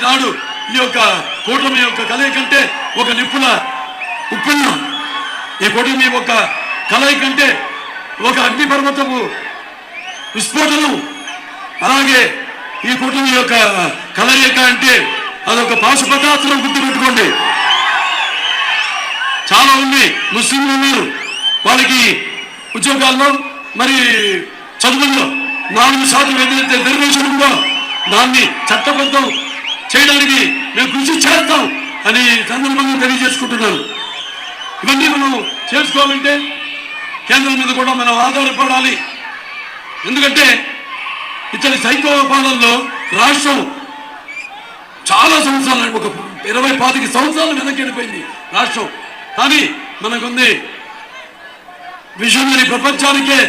ఈనాడు ఈ యొక్క కూటమి యొక్క కలయిక కంటే ఒక నిప్పుల ఉప్పెన్న, ఈ కూటమి యొక్క కలయిక కంటే ఒక అగ్నిపర్వతపు విస్ఫోటనం, అలాగే ఈ కూటమి యొక్క కలయిక అంటే అదొక పాశుపతాస్త్రం. గుర్తుపెట్టుకోండి. చాలా మంది ముస్లింలు ఉన్నారు, వాళ్ళకి ఉద్యోగాల్లో మరి చదువుల్లో 4% ఏదైతే రిజర్వేషన్ ఉందో దాన్ని చట్టబద్ధం చేయడానికి మేము కృషి చేస్తాం అని సందర్భంగా తెలియజేసుకుంటున్నాను. ఇవన్నీ మనం చేసుకోవాలంటే కేంద్రం మీద కూడా మనం ఆధారపడాలి. ఎందుకంటే ఇతని సైకో పాలనలో రాష్ట్రం చాలా సంవత్సరాలు, ఒక 20-25 సంవత్సరాలు వెనకెళ్ళిపోయింది రాష్ట్రం. కానీ మనకుంది విజనరీ, ప్రపంచానికే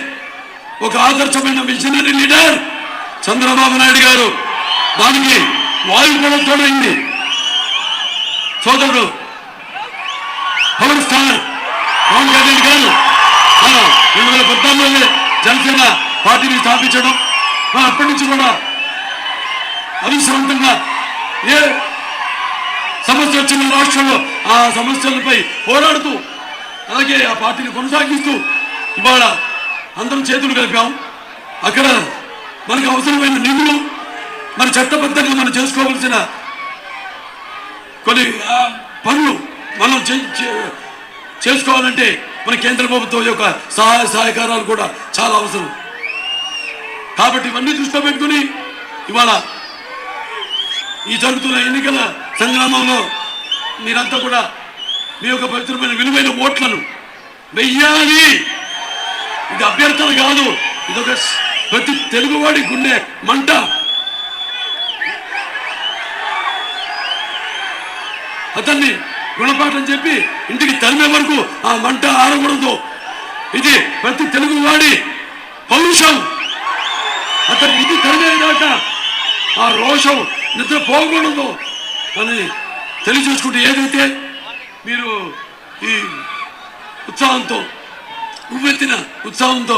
ఒక ఆదర్శమైన విజనరీ లీడర్ చంద్రబాబు నాయుడు గారు. దానికి వాయు కూడా తోడైంది. సోదరుడు పవర్ స్టార్ పవన్ కళ్యాణ్ గారు 2014 జనసేన పార్టీని స్థాపించడం, అప్పటి నుంచి కూడా అవిశ్రాంతంగా ఏ సమస్య వచ్చిన రాష్ట్రంలో ఆ సమస్యలపై పోరాడుతూ, అలాగే ఆ పార్టీని కొనసాగిస్తూ ఇవాళ అందరం చేతులు కలిపాం. అక్కడ మనకు అవసరమైన నిధులు, మన చట్టబద్ధంగా మనం చేసుకోవాల్సిన కొన్ని పనులు మనం చేసుకోవాలంటే మన కేంద్ర ప్రభుత్వం యొక్క సహాయ సహకారాలు కూడా చాలా అవసరం. కాబట్టి ఇవన్నీ దృష్టిలో పెట్టుకుని ఇవాళ ఈ జరుగుతున్న ఎన్నికల సంగ్రామంలో మీరంతా కూడా మీ యొక్క పవిత్రమైన విలువైన ఓట్లను వెయ్యాలి. ఇది అభ్యర్థన కాదు, ఇదొక ప్రతి తెలుగువాడి గుండె మంట. అతన్ని గుణపాఠం చెప్పి ఇంటికి తరిమే వరకు ఆ మంట ఆరకూడదు. ఇది ప్రతి తెలుగువాడి పౌరుషం. అతని ఇది తరిమేదాకా ఆ రోషం నిద్ర పోకూడదు అని తెలియజేసుకుంటే, ఏదైతే మీరు ఈ ఉత్సాహంతో, ఉవ్వెత్తిన ఉత్సాహంతో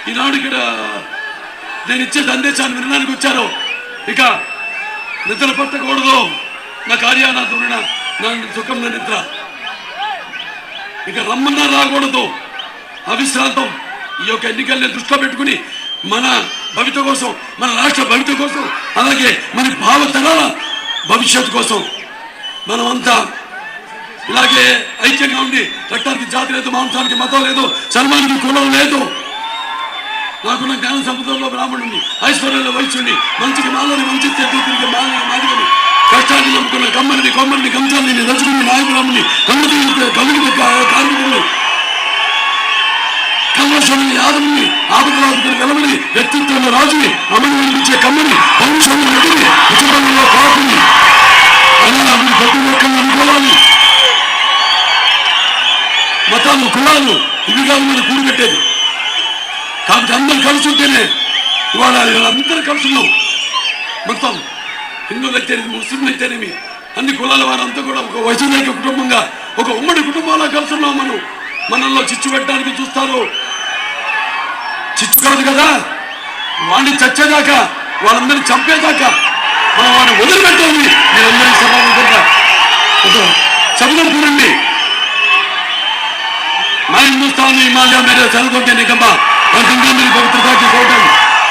ఈనాడు ఇక్కడ నేను ఇచ్చే సందేశాన్ని వినడానికి వచ్చారో, ఇక నిద్ర పట్టకూడదు. నా కార్యాన దురిన నా సుఖం నా నిద్ర, ఇక రమ్మన్నా రాకూడదు. అవిశ్రాంతం ఈ యొక్క ఎన్నికల్ని దృష్టిలో పెట్టుకుని మన భవిత కోసం, మన రాష్ట్ర భవిత కోసం, అలాగే మన భావతరాల భవిష్యత్తు కోసం మనమంతా ఇలాగే ఐక్యంగా ఉండి, రక్తానికి జాతి లేదు, మాంసానికి మతం లేదు, చర్మానికి కులం లేదు. నాకున్న జ్ఞాన సంపదలో బ్రాహ్మణుని, ఐశ్వర్యంలో వైశ్యుని, మంచికి మాలని, మంచి తిరిగి మాదిగని, కష్టాన్ని నమ్ముకున్న కమ్మని, కొమ్మని, కంసాన్ని రచుకుని, నాయకులమ్మని, కమ్ముని కార్మికుల్ని, కల్మషుని, యాదవుని, ఆపదలాదుకుని వెలమని, వ్యక్తిత్వంలో రాజుని, అమలు అనిపించే కమ్మని, పౌరుషంలో నటిని, కుటుంబంలో పాపుని, అలా ప్రతి ఒక్కరిని అనుకోవాలి. మతాలు, కులాలు ఇవి కాదు మనం కూడిపెట్టేది. కాబట్టి అందరూ కలిసి ఉంటేనే ఇవాళ అందరూ కలిసి ఉన్నాం. మొత్తం హిందువులు అయితేనేమి, ముస్లింలు అయితేనేమి, అన్ని కులాల వారంతా కూడా ఒక వైద్యులైక కుటుంబంగా, ఒక ఉమ్మడి కుటుంబాలా కలిసి ఉన్నాం. మనల్లో చిచ్చు పెట్టడానికి చూస్తారు. చిచ్చు కాదు కదా, వాడిని చచ్చేదాకా, వాళ్ళందరినీ చంపేదాకా మనం వాడిని వదిలిపెట్టాలి. మీరందరూ సభాముఖంగా శబ్దం చూడండి. मैं हिंदुस्तान में हिमालय मेरे सड़कों के निकम्मा और गंगा मेरी पवित्रता की कोटन,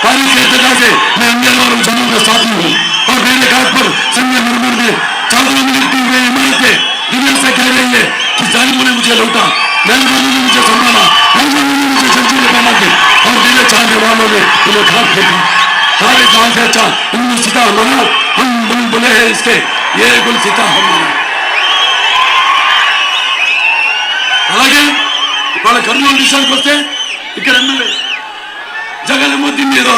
तारीख के इत्तेफाक से मैं इंडियन और मुसलमानों का साथी हूँ। और मेरे घाट पर संजय मुरमुर में चादरों में लिपटी हुई इमारतें दुनिया से कह रही है कि जालिमों ने मुझे लौटा, मेहरबानों ने मुझे संभाला, मेहरबानों ने मुझे जंजीरें पहना के और दिले चाहने वालों ने उन्हें घाट फेंका। सारे गाँव से अच्छा इनमें सीता हमारा, हम बुलबुले हैं इसके, ये गुल सीता हमारा. అలాగే వాళ్ళ కర్నూలు విషయానికి వస్తే ఇక్కడ ఎమ్మెల్యే జగన్ ఏమో దీన్ని ఏదో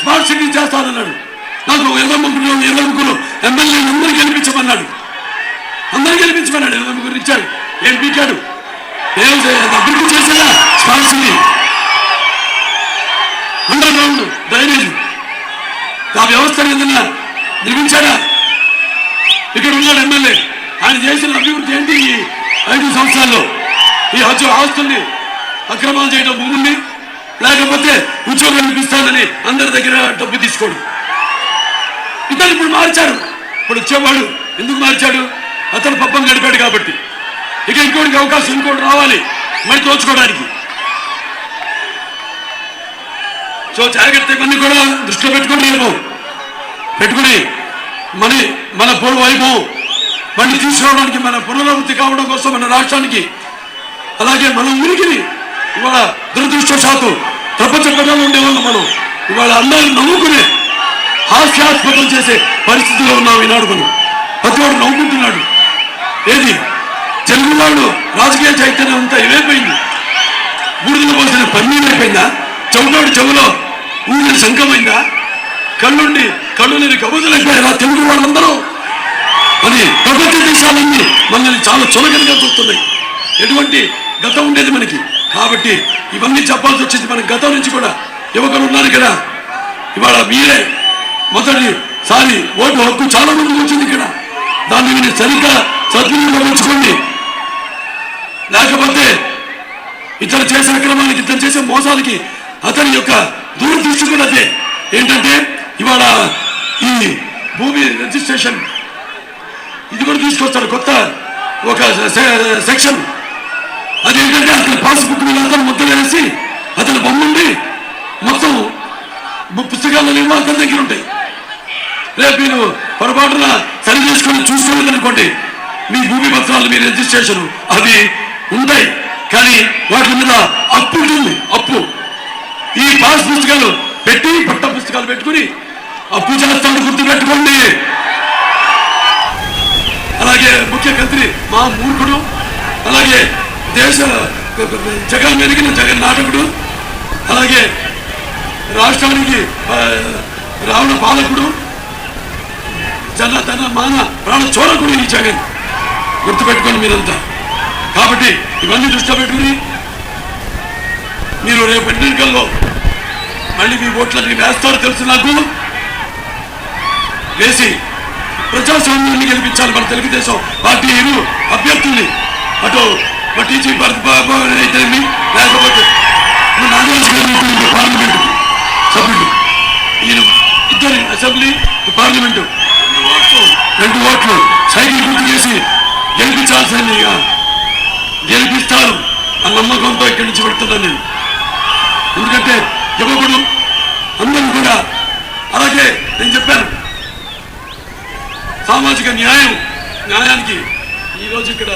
స్మార్ట్ సిటీ చేస్తానన్నాడు. నాకు 23 ఎమ్మెల్యే అందరూ గెలిపించమన్నాడు. 23 ఇచ్చాడు. ఏం పీకాడు? ఏం అభివృద్ధి చేసేదా? Smart city, under ground drainage, ఆ వ్యవస్థను ఏదన్నా నిర్మించాడా? ఇక్కడ ఉన్నాడు ఎమ్మెల్యే. ఆయన చేసిన అభివృద్ధి ఏంటి? 5 సంవత్సరాల్లో ఈ ఆస్తుల్ని అక్రమాలు చేయడం, భూముల్ని, లేకపోతే ఉద్యోగాలు ఇప్పిస్తానని అందరి దగ్గర డబ్బు తీసుకోవడం. ఇతను ఇప్పుడు మార్చాడు. ఇప్పుడు వచ్చేవాడు ఎందుకు మార్చాడు? అతను పబ్బం గడిపాడు కాబట్టి. ఇక ఇంకోటికి అవకాశం ఇంకోటి రావాలి మరి దోచుకోవడానికి. సో జాగ్రత్త ఇవన్నీ కూడా దృష్టిలో పెట్టుకుని మన పూర్వ వైభవం మళ్ళీ తీసుకురావడానికి, మన పునరావృత్తి కావడం కోసం మన రాష్ట్రానికి, అలాగే మన ఉనికిని ఇవాళ దురదృష్టవశాత్తు ప్రపంచ ప్రజల్లో ఉండేవాళ్ళం మనం ఇవాళ అందరిని నవ్వుకునే హాస్యాస్పదం చేసే పరిస్థితిలో ఉన్నాం ఈనాడు. మనం ప్రతి వాడు నవ్వుకుంటున్నాడు. ఏది తెలుగు వాళ్ళు రాజకీయ చైతన్యం అంతా ఏమైపోయింది? బూడిదలు పోసిన పన్నీరు అయిపోయిందా? చెవులోడు చెవులో ఊరిని శంఖమైందా? కళ్ళు లేని కబుజలైపోయారా తెలుగు వాళ్ళందరూ? అది ప్రపంచ దేశాలన్నీ మనల్ని చాలా చులకనగా చూస్తున్నాయి. ఎటువంటి గతం ఉండేది మనకి. కాబట్టి ఇవన్నీ చెప్పాల్సి వచ్చింది. మన గతం నుంచి కూడా యువకులు ఉన్నారు కదా, ఇవాళ మీరే మొదటిసారి ఓటు హక్కు చాలా మందికి వచ్చింది ఇక్కడ. దాన్ని మీరు సరిగ్గా సద్వినియోగించుకోండి. లేకపోతే ఇతను చేసే అక్రమానికి, ఇతను చేసే మోసాలకి అతని యొక్క దూరదృష్టి కూడా అదే. ఏంటంటే ఇవాళ ఈ భూమి రిజిస్ట్రేషన్ ఇది కూడా తీసుకొస్తాడు కొత్త ఒక సెక్షన్. అదేంటంటే అతని పాస్బుక్ మీద అతను ముద్ర వేసి అతని బొమ్మండి మొత్తం పుస్తకాలు అతని దగ్గర ఉంటాయి. రేపు మీరు పొరపాటున సరి చేసుకొని చూసుకోలేదనుకోండి, మీ భూమి పత్రాలు, మీ రిజిస్ట్రేషన్ అవి ఉంటాయి, కానీ వాటి మీద అప్పు ఉంటుంది. అప్పు ఈ పాస్ పుస్తకాలు పెట్టి పట్ట పుస్తకాలు పెట్టుకుని అప్పు చేస్తాడు, గుర్తు పెట్టుకోండి. అలాగే ముఖ్యమంత్రి మా మూర్ఖుడు, అలాగే దేశ జగన్ మెరిగిన జగన్ నాటకుడు, అలాగే రాష్ట్రానికి రావణ పాలకుడు, తన మాన ప్రాణ చోరకుడు ఈ జగన్. గుర్తుపెట్టుకోండి మీరంతా. కాబట్టి ఇవన్నీ దృష్టిలో పెట్టుకుని మీరు రేపు ఎన్నికల్లో మళ్ళీ మీ ఓట్లన్నీ వేస్తారో తెలుసు నాకు. వేసి ప్రజాస్వామ్యాన్ని గెలిపించాలి. మన తెలుగుదేశం పార్టీ అభ్యర్థుల్ని అటు టీచీ అయితే లేకపోతే పార్లమెంటు సభ్యులు, ఈయన ఇద్దరు అసెంబ్లీ పార్లమెంటు 2 ఓట్లు సైకిల్ గుర్తు చేసి గెలిపించాల్సిందిగా గెలిపిస్తారు ఆ నమ్మకంతో ఇక్కడి నుంచి పెడుతున్నాను నేను. ఎందుకంటే యువకుడు అందరూ కూడా, అలాగే నేను చెప్పాను సామాజిక న్యాయానికి ఈరోజు ఇక్కడ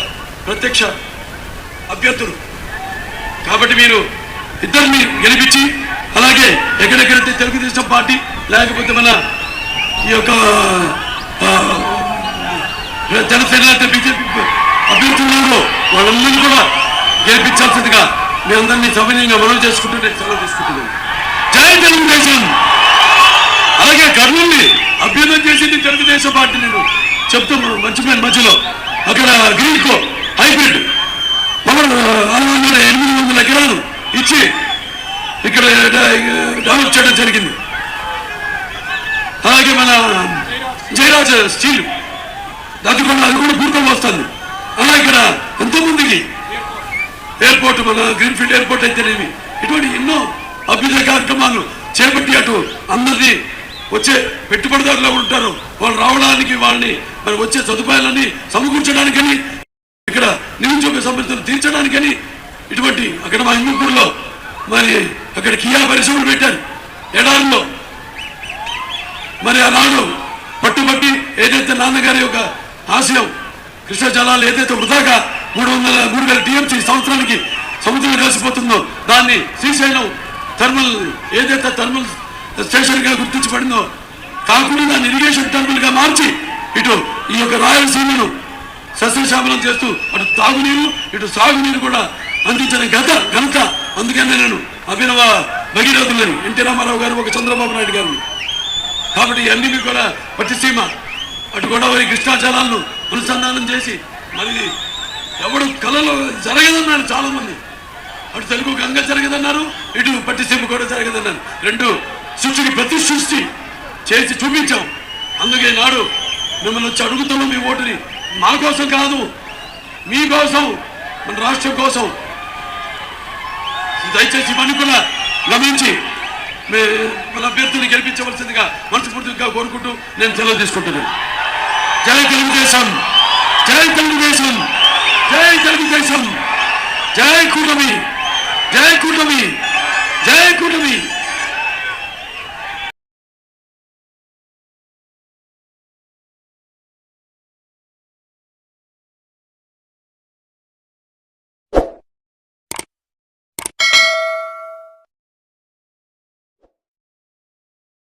ప్రత్యక్ష అభ్యర్థులు. కాబట్టి మీరు ఇద్దరిని గెలిపించి, అలాగే ఎక్కడెక్కడైతే తెలుగుదేశం పార్టీ లేకపోతే మన ఈ యొక్క జనసేన బీజేపీ అభ్యర్థులు వాళ్ళందరినీ కూడా గెలిపించాల్సిందిగా మీ అందరినీ సవినయంగా మనవి చేసుకుంటూ నేను సెలవు తీసుకుంటున్నాను. జై తెలుగుదేశం. అలాగే కర్నూలుని అభ్యర్థన చేసింది తెలుగుదేశం పార్టీ. నేను చెప్తున్నాను మధ్యలో అక్కడ గ్రీన్కో హైబ్రిడ్ 800 ఎకరాలు ఇచ్చి ఇక్కడ డెవలప్ చేయడం జరిగింది. అలాగే మన జయరాజ్ స్టీల్ అది కూడా పూర్తం వస్తుంది. అలా ఇక్కడ ఎంతోమందికి ఎయిర్పోర్ట్, మన గ్రీన్ఫీల్డ్ ఎయిర్పోర్ట్ అయితేనేమి, ఇటువంటి ఎన్నో అభ్యుదయ కార్యక్రమాలు చేపట్టి అటు అందరినీ వచ్చే పెట్టుబడిదారులు ఉంటారు వాళ్ళు రావడానికి, వాళ్ళని మరి వచ్చే సదుపాయాలన్నీ సమకూర్చడానికని, ఇక్కడ నిరుద్యోగ సమస్యలు తీర్చడానికని ఇటువంటి అక్కడ మా హిందూపూర్లో మరి అక్కడ కియా పరిశ్రమలు పెట్టారు ఎడారిలో. మరి ఆనాడు పట్టుబట్టి ఏదైతే నాన్నగారి యొక్క ఆశయం కృష్ణ జలాలు ఏదైతే వృధాగా 3,000 టీఎంసీ సంవత్సరానికి సముద్రం కలిసిపోతుందో దాన్ని శ్రీశైలం థర్మల్ ఏదైతే థర్మల్ స్టేషన్గా గుర్తించబడిందో కాకుండా దాన్ని ఇరిగేషన్ టర్మినల్గా మార్చి ఇటు ఈ యొక్క రాయలసీమను సస్యశ్యామలం చేస్తూ అటు తాగునీరు ఇటు సాగునీరు కూడా అందించిన ఘనత. అందుకనే నేను అభినవ భగీరథులని ఎన్టీ రామారావు గారు, ఒక చంద్రబాబు నాయుడు గారు. కాబట్టి అన్నింటినీ కూడా పట్టిసీమ అటు గోదావరి కృష్ణా జలాలను అనుసంధానం చేసి, మరి ఎవడు కళలో జరగదన్నారు చాలా మంది. అటు తెలుగు గంగ జరగదన్నారు, ఇటు పట్టిసీమ కూడా జరగదన్నారు. 2 సృష్టికి ప్రతి సృష్టి చేసి చూపించాం. అందుకే నాడు మిమ్మల్ని వచ్చి అడుగుతున్నాం మీ ఓటుని. మా కోసం కాదు, మీకోసం, మన రాష్ట్రం కోసం. దయచేసి ఇవన్నీ కూడా గమనించి మన అభ్యర్థులు గెలిపించవలసిందిగా మనస్ఫూర్తిగా కోరుకుంటూ నేను సెలవు తీసుకుంటున్నాను. జై తెలుగుదేశం, జై తెలుగుదేశం, జై తెలుగుదేశం, జై కూటమి, జై కూటమి, జై కూటమి.